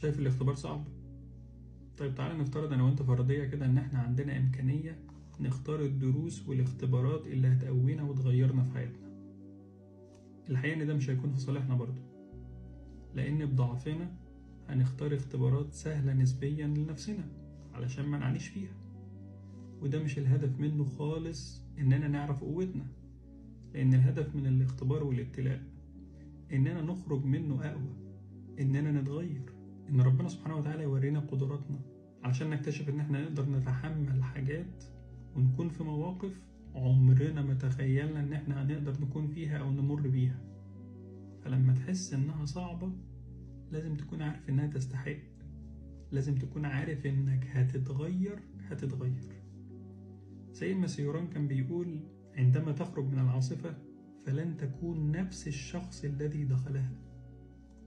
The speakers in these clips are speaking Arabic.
شايف الاختبار صعب؟ طيب تعالى نفترض أنا وأنت فرضية كده إن إحنا عندنا إمكانية نختار الدروس والاختبارات اللي هتقوينا وتغيرنا في حياتنا. الحقيقة إن ده مش هيكون في صالحنا برضو، لأن بضعفنا هنختار اختبارات سهلة نسبيا لنفسنا علشان ما نعنيش فيها، وده مش الهدف منه خالص إننا نعرف قوتنا، لأن الهدف من الاختبار والابتلاء إننا نخرج منه أقوى، إننا نتغير، إن ربنا سبحانه وتعالى يورينا قدراتنا علشان نكتشف إن إحنا نقدر نتحمل حاجات ونكون في مواقف عمرنا ما تخيلنا إن إحنا هنقدر نكون فيها أو نمر بيها. فلما تحس إنها صعبة لازم تكون عارف إنها تستحق، لازم تكون عارف إنك هتتغير. زي ما سيوران كان بيقول: عندما تخرج من العاصفة فلن تكون نفس الشخص الذي دخلها،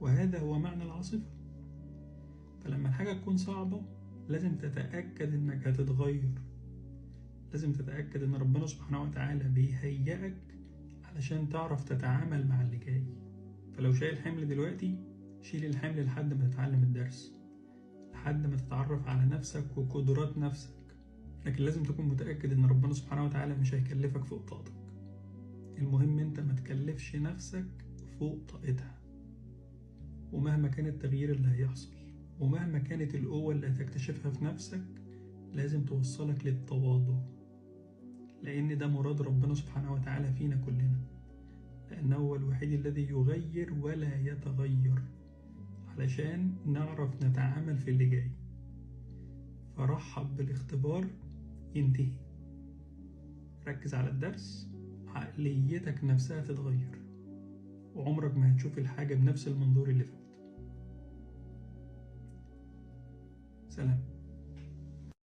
وهذا هو معنى العاصفة. فلما الحاجة تكون صعبة لازم تتأكد إنك هتتغير، لازم تتأكد إن ربنا سبحانه وتعالى بيهيئك علشان تعرف تتعامل مع اللي جاي. فلو شايل حمل دلوقتي، شيل الحمل لحد ما تتعلم الدرس، لحد ما تتعرف على نفسك وقدرات نفسك. لكن لازم تكون متأكد إن ربنا سبحانه وتعالى مش هيكلفك فوق طاقتك. المهم أنت ما تكلفش نفسك فوق طاقتها، ومهما كان التغيير اللي هيحصل ومهما كانت القوة اللي هتكتشفها في نفسك لازم توصلك للتواضع، لأن ده مراد ربنا سبحانه وتعالى فينا كلنا، لأنه هو الوحيد الذي يغير ولا يتغير، علشان نعرف نتعامل في اللي جاي. فرحب بالاختبار ينتهي، ركز على الدرس، عقليتك نفسها تتغير، وعمرك ما هتشوف الحاجة بنفس المنظور اللي فات. سلام.